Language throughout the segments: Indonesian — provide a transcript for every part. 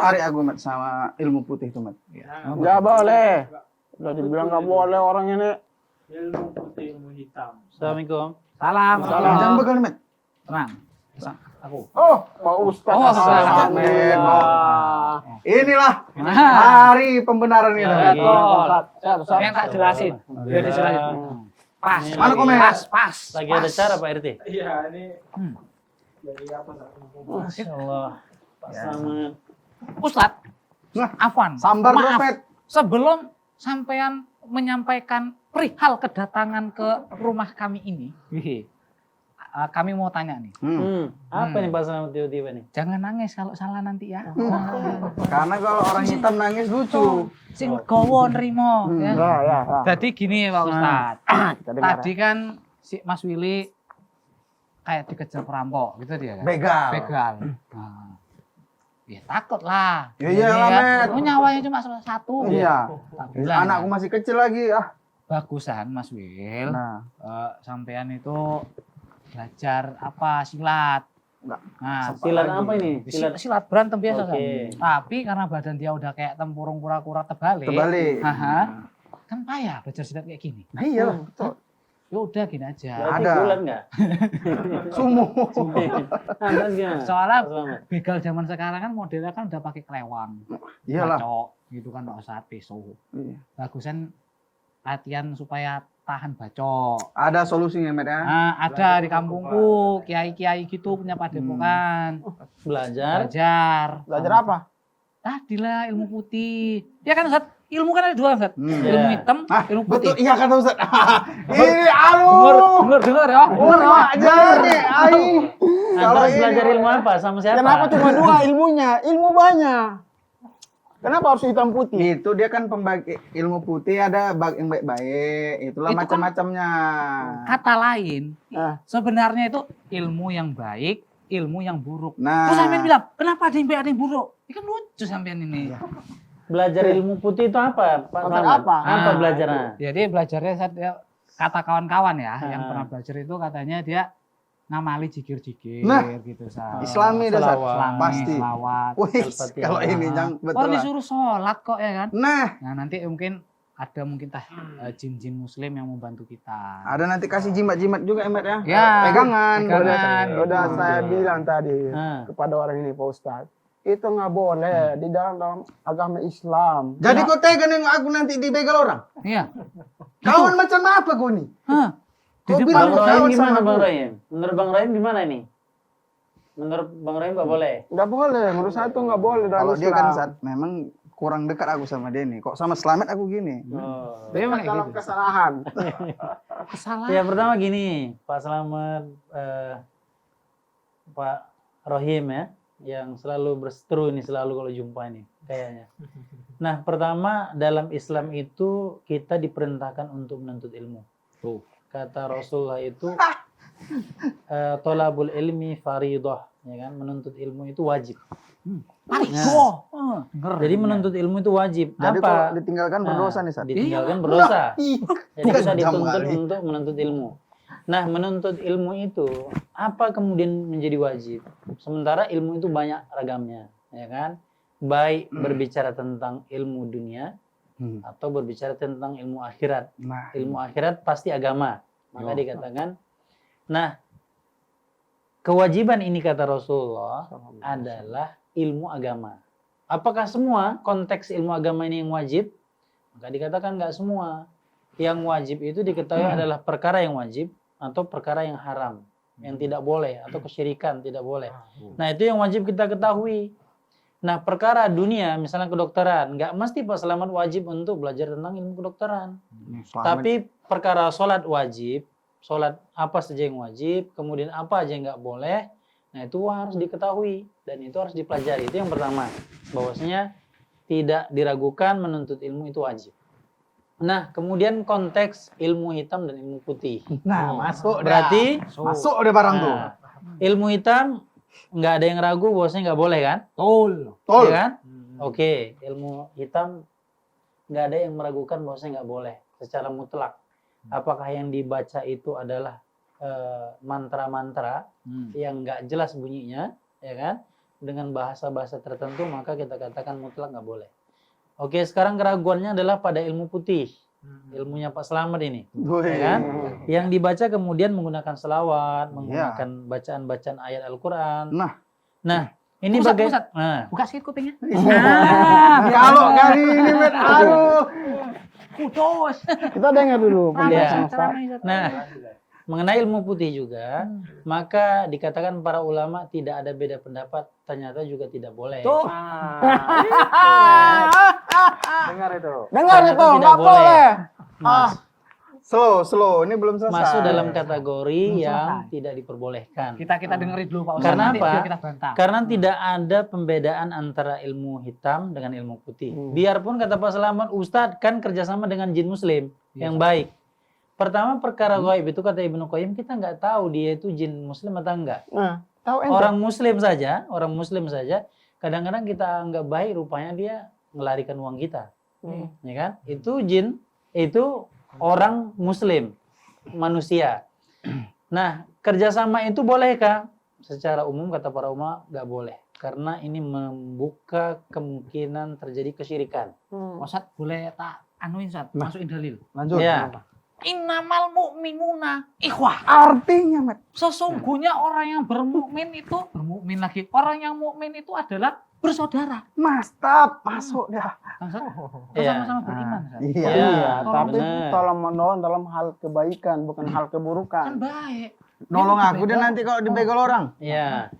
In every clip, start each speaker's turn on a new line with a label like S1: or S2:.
S1: tertarik aku Mat sama ilmu putih itu Mat.
S2: Nggak boleh. Udah dibilang nggak boleh orang ini.
S3: Ilmu putih, ilmu hitam.
S4: Assalamualaikum.
S5: Salam.
S1: Jangan begal Mat.
S5: Tenang. Aku.
S2: Oh, Pak Ustadz.
S5: Oh,
S2: Alhamdulillah.
S1: Inilah
S5: Nah.
S1: hari pembenaran ini. Mat.
S5: Yang tak jelasin. Biar dijelasin. Pas.
S1: Mana komen?
S5: Pas.
S4: Lagi ada cara Pak RT?
S3: Iya, ini dari apa?
S4: Masya Allah. Pak Selamat.
S5: Ustadz.
S1: Nah,
S5: Afwan.
S1: Sambar
S5: Maaf.
S1: Propet.
S5: Sebelum sampean menyampaikan perihal kedatangan ke rumah kami ini, kami mau tanya nih.
S4: Apa nih Pak Selamat tiba-tiba nih?
S5: Jangan nangis kalau salah nanti ya.
S1: Karena kalau orang hitam nangis lucu.
S5: Sing gowo nrimo ya.
S2: Ya.
S5: Jadi gini Pak Ustadz.
S2: Kita dengar.
S5: Tadi kan si Mas Willy kayak dikejar perampok gitu dia kan.
S1: Begal.
S5: Begal. Nah, ya takut lah.
S1: Ya iyalah,
S5: Ini kan,
S1: Met.
S5: oh, nyawanya cuma satu.
S1: Iya.
S5: Tak bilang,
S1: Anakku
S5: kan.
S1: masih kecil lagi.
S5: Bagusan Mas Wil.
S1: Nah,
S5: Sampean itu belajar apa silat.
S1: Enggak.
S5: Nah,
S4: Silat apa ini?
S5: silat berantem biasa kan.
S4: Oke.
S5: Tapi karena badan dia udah kayak tempurung kura-kura terbalik.
S1: terbalik.
S5: Haha. Kan payah belajar silat kayak gini.
S1: Nah, iya lah, betul.
S5: Ya udah gini aja.
S4: Berarti
S1: Ada.
S4: bulan nggak?
S1: Sumo.
S4: Nah, gimana?
S5: Soalnya
S4: Pak Selamat.
S5: begal zaman sekarang kan modelnya kan udah pakai kelewang.
S1: Iyalah.
S5: Bacok, gitu kan nggak usah pisau.
S1: Iya.
S5: Bagusan latihan supaya tahan bacok.
S1: Ada solusinya, Met ya.
S5: Nah, ada di kampungku kiai-kiai gitu punya padepokan.
S4: Belajar.
S2: Belajar apa?
S5: Tadilah ilmu putih. Ya kan Ustaz, ilmu kan ada dua Ustaz. Ilmu
S4: Ya.
S5: hitam, ilmu putih.
S1: Betul, iya kata Ustaz. Ini anu.
S5: Dengar ya.
S1: Ajar nih, ai.
S4: Nah,
S1: Kalau
S4: terus
S1: ini
S4: belajar ilmu apa? Sama siapa?
S2: Kenapa cuma dua ilmunya? Ilmu banyak. Kenapa harus hitam putih?
S1: itu dia kan pembagi ilmu putih ada yang baik-baik, itulah
S5: Itu kan
S1: macam-macamnya.
S5: Kata lain,
S2: Nah.
S5: sebenarnya itu ilmu yang baik, ilmu yang buruk.
S1: Nah,
S5: Terus sampean bilang, kenapa ada yang baik, ada yang buruk? Ini kan lucu sampean ini.
S4: Belajar ilmu putih itu apa, Pak
S2: Belajar
S4: Selamat?
S2: apa?
S4: Apa
S5: Nah,
S4: belajarnya?
S5: Jadi belajarnya kata kawan-kawan ya, yang
S4: Ah.
S5: pernah belajar itu katanya dia ngamali jikir-jikir
S1: Nah,
S5: gitu. Sa.
S1: Islami dah, Ustaz.
S5: Selawat,
S1: Pasti.
S5: selawat.
S1: Wih,
S4: Al-Fatihah.
S1: kalau ini yang betul
S5: Oh
S1: lah.
S5: disuruh sholat kok ya kan.
S1: Nah,
S5: Nah nanti mungkin ada jin-jin muslim yang membantu kita.
S1: ada nanti kasih jimat-jimat juga, Emet ya.
S5: Ya,
S1: Pegangan.
S5: pegangan.
S2: Udah saya bilang tadi
S4: Ah.
S2: kepada orang ini Pak Ustadz. Itu nggak boleh di dalam agama Islam.
S1: Jadi kau tega nengok aku nanti dibegal orang?
S5: Iya.
S1: Kawan macam apa kau nih?
S5: Hah. Di
S1: Kau
S5: depan
S4: Bang
S1: bilang
S4: Rohim
S1: kawan
S4: gimana
S1: sama
S4: Bang
S1: aku.
S4: Rohim? Menurut Bang Rohim gimana ini? Menurut Bang Rohim nggak boleh?
S2: Nggak boleh. Menurut saya itu nggak boleh dalam
S1: Kalau
S2: Islam.
S1: dia kan saat memang kurang dekat aku sama dia nih. Kok sama Slamet aku gini?
S4: Oh.
S5: Dia emang kayak
S2: dalam
S5: gitu.
S2: kesalahan.
S5: Kesalahan.
S4: Ya pertama gini, Pak Selamat, Pak Rohim ya, yang selalu berseteru ini selalu kalau jumpa ini kayaknya. Nah pertama dalam Islam itu kita diperintahkan untuk menuntut ilmu. Kata Rasulullah itu tolabul ilmi faridah, ya kan, menuntut ilmu itu wajib.
S5: Parido.
S4: Jadi menuntut ilmu itu wajib.
S1: Jadi
S4: Apa?
S1: kalau ditinggalkan berdosa nih, Sat.
S4: Ditinggalkan berdosa. Jadi kita
S1: Kejam
S4: dituntut
S1: kali.
S4: untuk menuntut ilmu. Nah, menuntut ilmu itu apa kemudian menjadi wajib? Sementara ilmu itu banyak ragamnya, ya kan? Baik berbicara tentang ilmu dunia atau berbicara tentang ilmu akhirat.
S1: Nah,
S4: Ilmu akhirat pasti agama. Maka dikatakan, nah, kewajiban ini kata Rasulullah adalah ilmu agama. Apakah semua konteks ilmu agama ini yang wajib? Maka dikatakan nggak semua. Yang wajib itu diketahui adalah perkara yang wajib atau perkara yang haram, yang tidak boleh, atau kesyirikan tidak boleh. Nah itu yang wajib kita ketahui. Nah perkara dunia, misalnya kedokteran, nggak mesti Pak Selamat wajib untuk belajar tentang ilmu kedokteran. Tapi perkara sholat wajib, sholat apa saja yang wajib, kemudian apa aja yang nggak boleh, nah itu harus diketahui dan itu harus dipelajari. Itu yang pertama, bahwasanya tidak diragukan menuntut ilmu itu wajib. Nah, kemudian konteks ilmu hitam dan ilmu putih.
S1: nah masuk dah.
S4: Berarti
S1: Masuk deh barang tuh.
S4: nah, ilmu hitam nggak ada yang ragu bahwasanya nggak boleh kan?
S5: Tol.
S1: Tol.
S4: Ya kan? Oke, ilmu hitam nggak ada yang meragukan bahwasanya nggak boleh secara mutlak. Apakah yang dibaca itu adalah mantra-mantra yang nggak jelas bunyinya, ya kan? dengan bahasa-bahasa tertentu, maka kita katakan mutlak nggak boleh. Oke, sekarang keraguannya adalah pada ilmu putih. Ilmunya Pak Slamet ini.
S1: Woi.
S4: Ya kan? Yang dibaca kemudian menggunakan selawat, menggunakan bacaan-bacaan ayat Al-Quran.
S1: Nah,
S4: ini
S5: Ustaz,
S4: bagai...
S5: Ustaz.
S4: Nah,
S5: Buka sedikit kupingnya.
S1: kalau kali ini Met, aduh.
S5: Putus.
S2: Kita dengar dulu penjelasan Ustaz.
S4: nah, mengenai ilmu putih juga, maka dikatakan para ulama tidak ada beda pendapat, ternyata juga tidak boleh.
S5: Tuh.
S3: Dengar itu.
S2: Dengar
S4: Ternyata
S2: itu,
S4: tidak
S2: nggak boleh.
S1: Slow, ini belum selesai.
S4: Masuk dalam kategori yang tidak diperbolehkan.
S5: Kita dengerin dulu Pak Ustaz.
S4: Karena
S5: nanti
S4: apa?
S5: biar kita bantah.
S4: Karena tidak ada pembedaan antara ilmu hitam dengan ilmu putih. Biarpun kata Pak Selamat, Ustadz kan kerjasama dengan jin muslim yang baik. Pertama perkara gaib itu kata Ibnu Qayyim, kita nggak tahu dia itu jin muslim atau enggak.
S2: Nah, tahu ente.
S4: Orang muslim saja, kadang-kadang kita anggap baik, rupanya dia melarikan uang kita. Ya kan? Itu jin, itu orang muslim, manusia. Nah, kerjasama itu bolehkah? Secara umum kata para ulama nggak boleh, karena ini membuka kemungkinan terjadi kesyirikan.
S5: Ustaz, boleh tak anuin Ustaz, masukin dalil.
S1: Lanjut.
S4: Ya.
S5: Innamal mu'minuna ikhwah.
S1: Artinya, Met.
S5: Sesungguhnya orang yang bermukmin itu Orang yang mukmin itu adalah bersaudara.
S1: Mastap, masuk dah.
S5: Ustaz,
S4: Iya.
S5: sama-sama beriman. Ustaz.
S1: Iya.
S2: Iya,
S4: Tolong
S2: tapi
S4: bener.
S2: tolong menolong dalam hal kebaikan, bukan hal
S5: Kan
S2: keburukan.
S5: baik.
S1: Nolong
S5: Ini
S1: aku dan
S5: beda.
S1: nanti kalau dibegal orang.
S4: Ya.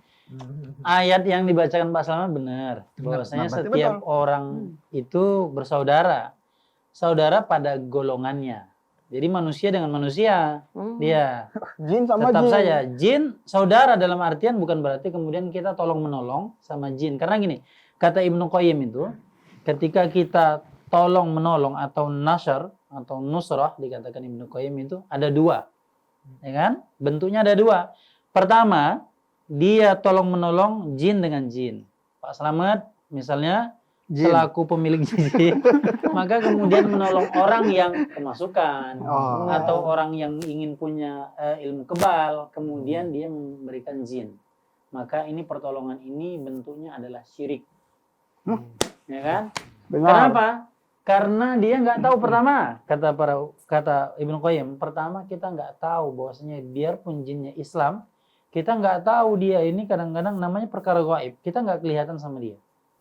S4: Ayat yang dibacakan Pak Selamat benar, bahwasanya
S1: Nah, berarti
S4: setiap
S1: betul.
S4: orang itu bersaudara. Saudara pada golongannya. Jadi manusia dengan manusia, dia
S2: Jin sama
S4: tetap
S2: jin.
S4: saja jin saudara dalam artian bukan berarti kemudian kita tolong menolong sama jin. Karena gini, kata Ibnu Qayyim itu, ketika kita tolong menolong atau nasr atau nusrah dikatakan Ibnu Qayyim itu ada dua, ya kan? Bentuknya ada dua. Pertama, dia tolong menolong jin dengan jin. Pak Slamet misalnya
S1: Jin.
S4: selaku pemilik jin, maka kemudian menolong orang yang kemasukan
S1: Oh.
S4: atau orang yang ingin punya ilmu kebal, kemudian dia memberikan jin. Maka ini pertolongan ini bentuknya adalah syirik. Ya kan?
S2: Benar.
S4: Kenapa? Karena dia nggak tahu pertama, kata Ibnu Qayyim, pertama kita nggak tahu bahwasanya biarpun jinnya Islam, kita nggak tahu dia ini kadang-kadang namanya perkara gaib, kita nggak kelihatan sama dia.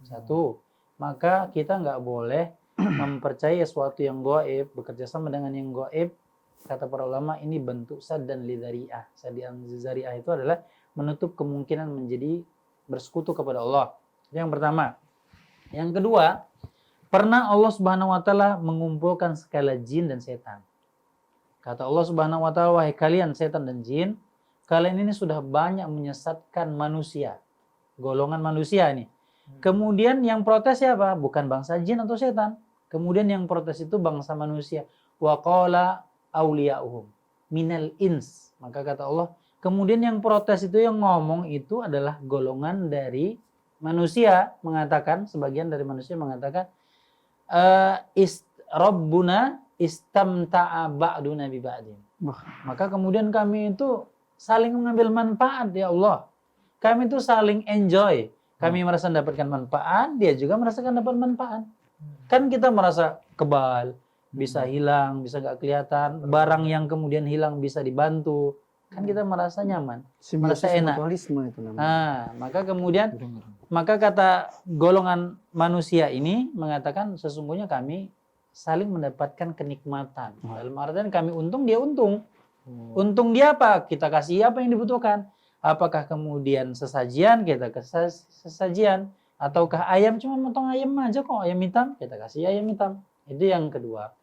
S4: Satu, maka kita nggak boleh mempercayai sesuatu yang gaib, bekerja sama dengan yang gaib. Kata para ulama ini bentuk sad dan lidzari'ah. Sad dan lidzari'ah itu adalah menutup kemungkinan menjadi bersekutu kepada Allah. Itu yang pertama. Yang kedua, pernah Allah Subhanahu wa taala mengumpulkan segala jin dan setan. Kata Allah Subhanahu wa taala, wahai kalian setan dan jin, kalian ini sudah banyak menyesatkan manusia. Golongan manusia ini. Kemudian yang protes siapa? Bukan bangsa jin atau setan. Kemudian yang protes itu bangsa manusia. Wa qala awliya'uhum minal ins. Maka kata Allah, kemudian yang protes itu, yang ngomong itu adalah golongan dari manusia, mengatakan, sebagian dari manusia mengatakan, Rabbuna istamta'a ba'duna bi ba'din. Maka kemudian kami itu saling mengambil manfaat, ya Allah. Kami itu saling enjoy. Kami merasa mendapatkan manfaat, dia juga merasakan dapat manfaat. Kan kita merasa kebal, bisa hilang, bisa nggak kelihatan. Barang yang kemudian hilang bisa dibantu. Kan kita merasa nyaman, merasa enak.
S1: Mutualisme itu namanya.
S4: Nah, maka kemudian, maka kata golongan manusia ini mengatakan sesungguhnya kami saling mendapatkan kenikmatan. Dalam artian kami untung, dia untung. Untung dia apa? Kita kasih apa yang dibutuhkan. Apakah kemudian sesajian, kita kasih sesajian. Ataukah ayam, cuma motong ayam aja kok, ayam hitam, kita kasih ayam hitam. Itu yang kedua.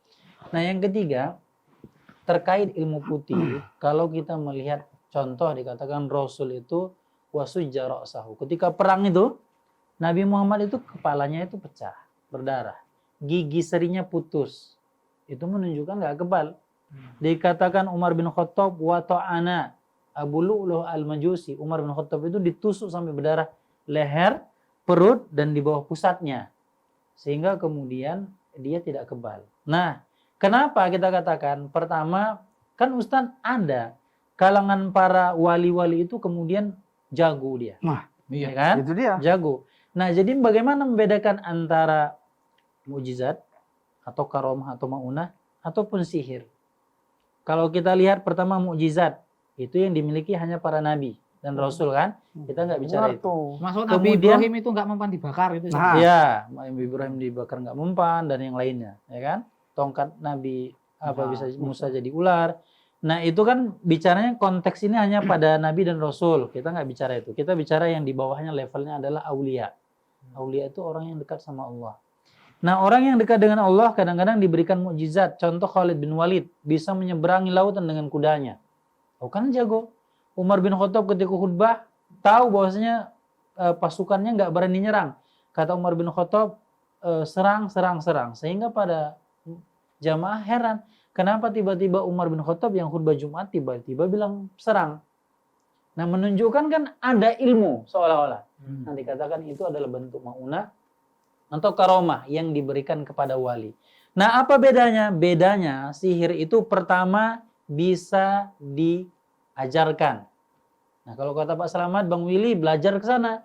S4: Nah yang ketiga, terkait ilmu putih, kalau kita melihat contoh dikatakan Rasul itu wasujja ra'sahu. Ketika perang itu, Nabi Muhammad itu kepalanya itu pecah, berdarah. Gigi serinya putus. Itu menunjukkan nggak kebal. Dikatakan Umar bin Khattab wa ta'ana Abu Lu'luh al-Majusi. Umar bin Khattab itu ditusuk sampai berdarah leher, perut, dan di bawah pusatnya. Sehingga kemudian dia tidak kebal. Nah, kenapa kita katakan? Pertama, kan Ustadz ada kalangan para wali-wali itu kemudian jago dia.
S1: Nah.
S5: Iya.
S4: ya kan?
S1: Itu dia.
S4: Jago. Nah, jadi bagaimana membedakan antara mukjizat atau karomah atau maunah ataupun sihir? Kalau kita lihat pertama mukjizat itu yang dimiliki hanya para nabi dan rasul kan? Kita nggak bicara
S2: Benar
S4: itu.
S2: tuh.
S5: Maksud Nabi
S4: Kemudian-
S5: Ibrahim itu nggak mempan dibakar itu.
S1: Nah.
S4: Ya, Nabi Ibrahim dibakar nggak mempan dan yang lainnya, ya kan? Tongkat Nabi bisa Musa jadi ular. Nah, itu kan bicaranya konteks ini hanya pada nabi dan rasul. Kita nggak bicara itu. Kita bicara yang di bawahnya levelnya adalah aulia. Aulia itu orang yang dekat sama Allah. Nah, orang yang dekat dengan Allah kadang-kadang diberikan mukjizat. Contoh Khalid bin Walid bisa menyeberangi lautan dengan kudanya. Oh, kan jago. Umar bin Khattab ketika khutbah tahu bahwasanya pasukannya nggak berani nyerang. Kata Umar bin Khattab, serang. Sehingga pada jamaah heran, kenapa tiba-tiba Umar bin Khattab yang khutbah Jumat tiba-tiba bilang serang. Nah, menunjukkan kan ada ilmu seolah-olah. Nah, dikatakan itu adalah bentuk maunah atau karomah yang diberikan kepada wali. Nah, apa bedanya? Bedanya sihir itu pertama bisa diajarkan. Nah, kalau kata Pak Slamet, Bang Willy belajar ke sana.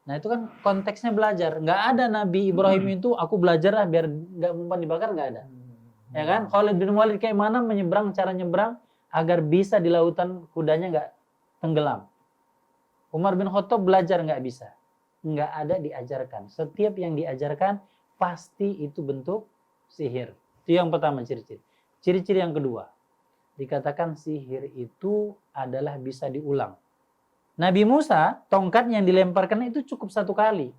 S4: Nah, itu kan konteksnya belajar. Nggak ada Nabi Ibrahim itu aku belajar lah biar nggak mempan dibakar, nggak ada. Ya kan? Khalid bin Walid kayak mana menyeberang, cara nyeberang agar bisa di lautan kudanya nggak tenggelam. Umar bin Khattab belajar nggak bisa. Nggak ada diajarkan. Setiap yang diajarkan pasti itu bentuk sihir. Itu yang pertama ciri-ciri. Ciri-ciri yang kedua, dikatakan sihir itu adalah bisa diulang. Nabi Musa, tongkat yang dilemparkan itu cukup satu kali.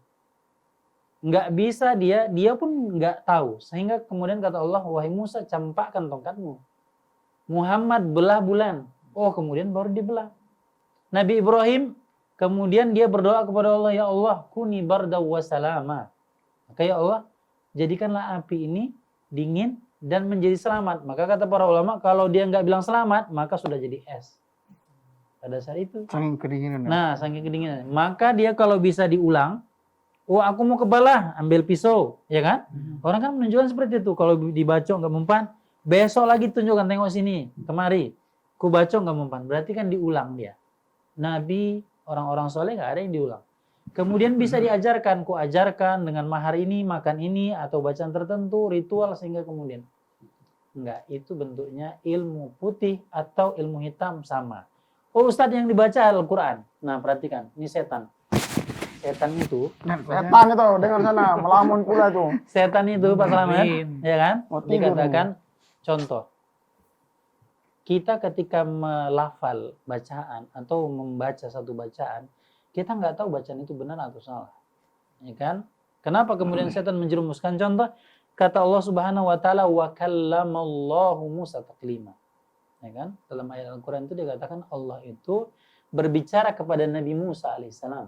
S4: Nggak bisa dia pun nggak tahu. Sehingga kemudian kata Allah, wahai Musa, campakkan tongkatmu. Muhammad belah bulan. Oh, kemudian baru dibelah. Nabi Ibrahim, kemudian dia berdoa kepada Allah, ya Allah, kuni barda wa salama. Maka ya Allah, jadikanlah api ini dingin dan menjadi selamat. Maka kata para ulama, kalau dia nggak bilang selamat, maka sudah jadi es. Pada saat itu.
S1: Saking kedinginan.
S4: Nah, saking kedinginan. Maka dia kalau bisa diulang, oh aku mau kebalah, ambil pisau, ya kan? Orang kan menunjukkan seperti itu. Kalau dibacok nggak mempan, besok lagi tunjukkan, tengok sini, kemari. Ku bacok nggak mempan, berarti kan diulang dia. Nabi, orang-orang soleh nggak ada yang diulang. Kemudian bisa diajarkan, ku ajarkan dengan mahar ini, makan ini, atau bacaan tertentu, ritual, sehingga kemudian. Enggak, itu bentuknya ilmu putih atau ilmu hitam sama. Oh, Ustadz yang dibaca Al-Quran. Nah, perhatikan, ini setan. Setan itu,
S2: Setan itu, dengar sana, melamun pula tuh.
S4: setan itu Pak Slamet, ya kan?
S2: Mau tidur
S4: Dikatakan, contoh, kita ketika melafal bacaan atau membaca satu bacaan, kita nggak tahu bacaan itu benar atau salah, ya kan? Kenapa kemudian setan menjerumuskan? Contoh, kata Allah Subhanahu Wa Taala, wa kallamallahu Musa taklima, ya kan? Dalam ayat Al-Quran itu dikatakan Allah itu berbicara kepada Nabi Musa alaihissalam,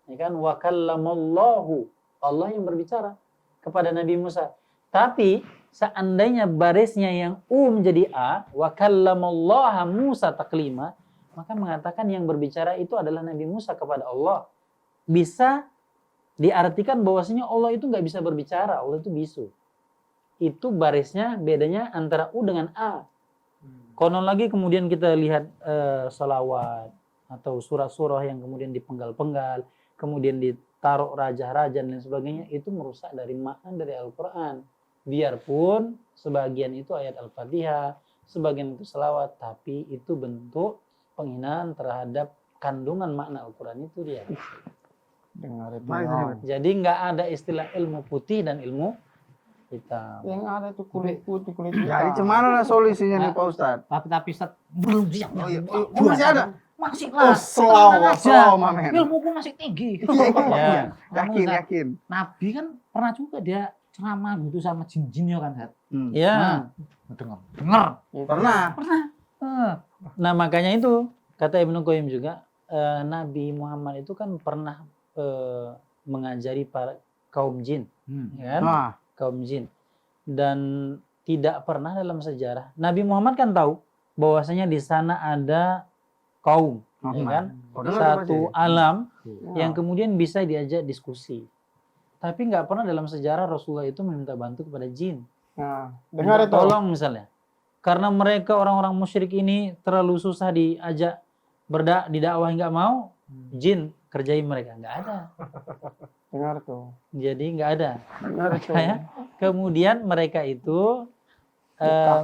S4: ya kan? Wa kallamallahu, Allah yang berbicara kepada Nabi Musa. Tapi seandainya barisnya yang menjadi a, wa kallamallaha Musa taklima, maka mengatakan yang berbicara itu adalah Nabi Musa kepada Allah. Bisa diartikan bahwasanya Allah itu nggak bisa berbicara, Allah itu bisu. Itu barisnya bedanya antara u dengan a. Konon lagi kemudian kita lihat salawat atau surah-surah yang kemudian dipenggal-penggal, kemudian ditaruh raja-raja dan sebagainya, itu merusak dari makna dari Al-Quran. Biarpun sebagian itu ayat Al-Fatihah, sebagian itu selawat, tapi itu bentuk penghinaan terhadap kandungan makna Al-Quran itu dia.
S2: Dengar itu.
S4: Jadi nggak ada istilah ilmu putih dan ilmu hitam.
S2: Yang ada tuh kulit putih, kulit
S1: Jadi
S2: hitam.
S1: gimana lah solusinya nih Pak Ustadz?
S5: Tapi Ustadz belum siap.
S1: Oh iya, masih ada?
S5: Masih
S1: Oh,
S5: lah.
S1: slow, men.
S5: Ilmuku masih tinggi.
S4: Ya.
S1: Yakin.
S5: Nabi kan pernah juga dia ceramah gitu sama jin-jinnya kan, Hat.
S4: Ya.
S5: Dengar.
S1: Pernah.
S4: Nah makanya itu kata Ibnu Qayyim juga, Nabi Muhammad itu kan pernah mengajari para kaum jin, ya kan?
S1: Nah,
S4: Kaum jin, dan tidak pernah dalam sejarah Nabi Muhammad kan tahu bahwasanya di sana ada kaum, ya kan? Satu alam yang kemudian bisa diajak diskusi. Tapi nggak pernah dalam sejarah Rasulullah itu meminta bantu kepada jin.
S2: Nah, dengar
S4: Minta
S2: itu.
S4: tolong misalnya. Karena mereka orang-orang musyrik ini terlalu susah diajak didakwah nggak mau, jin kerjain mereka? Nggak ada.
S2: Dengar tuh.
S4: Jadi nggak ada.
S2: Dengar tuh.
S4: Ya. Kemudian mereka itu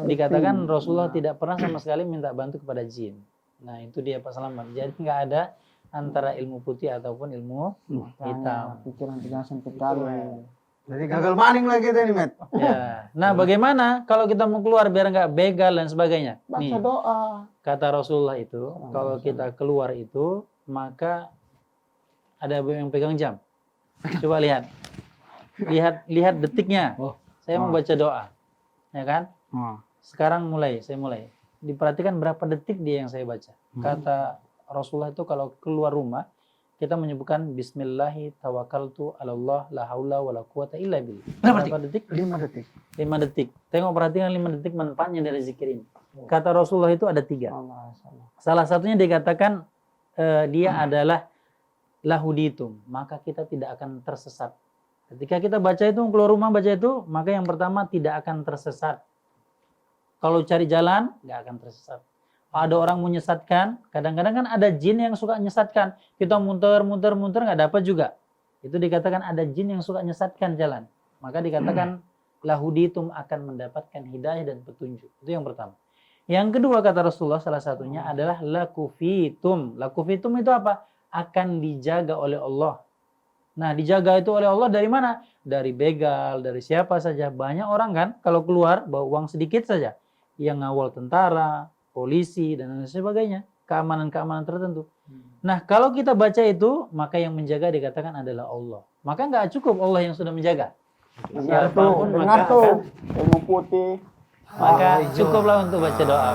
S4: dikatakan Rasulullah tidak pernah sama sekali minta bantu kepada jin. Nah itu dia Pak Selamat. Jadi nggak ada antara ilmu putih ataupun ilmu hitam.
S2: Pikiran 3 sampai kali.
S1: Jadi gagal maning lagi kita nih, Met.
S4: Ya. Nah bagaimana kalau kita mau keluar biar nggak begal dan sebagainya?
S2: Baca
S4: Nih,
S2: doa.
S4: kata Rasulullah itu, kalau kita keluar itu, maka ada yang pegang jam. Coba lihat. Lihat detiknya. Saya mau baca doa. Ya kan? Sekarang saya mulai. Diperhatikan berapa detik dia yang saya baca. Kata Rasulullah itu kalau keluar rumah, kita menyebutkan Bismillahi tawakkaltu 'alallah la haula wala quwata illa billah. Berapa detik?
S1: 5 detik.
S4: 5 detik. Tengok perhatikan 5 detik manfaatnya dari zikir ini. Kata Rasulullah itu ada 3. Salah satunya dikatakan dia adalah lahuditum, maka kita tidak akan tersesat. Ketika kita baca itu, keluar rumah baca itu, maka yang pertama tidak akan tersesat. Kalau cari jalan, nggak akan tersesat. Ada orang menyesatkan, kadang-kadang kan ada jin yang suka menyesatkan. Kita muter, nggak dapat juga. Itu dikatakan ada jin yang suka menyesatkan jalan. Maka dikatakan lahuditum akan mendapatkan hidayah dan petunjuk. Itu yang pertama. Yang kedua kata Rasulullah salah satunya adalah lakufitum. Lakufitum itu apa? Akan dijaga oleh Allah. Nah dijaga itu oleh Allah dari mana? Dari begal, dari siapa saja. Banyak orang kan kalau keluar bawa uang sedikit saja. Yang ngawal tentara, polisi, dan lain sebagainya. Keamanan-keamanan tertentu. Nah kalau kita baca itu, maka yang menjaga dikatakan adalah Allah. Maka nggak cukup Allah yang sudah menjaga.
S2: Dengar
S4: Siapapun
S2: tuh.
S4: maka
S2: Ilmu putih.
S4: maka cukuplah untuk baca doa.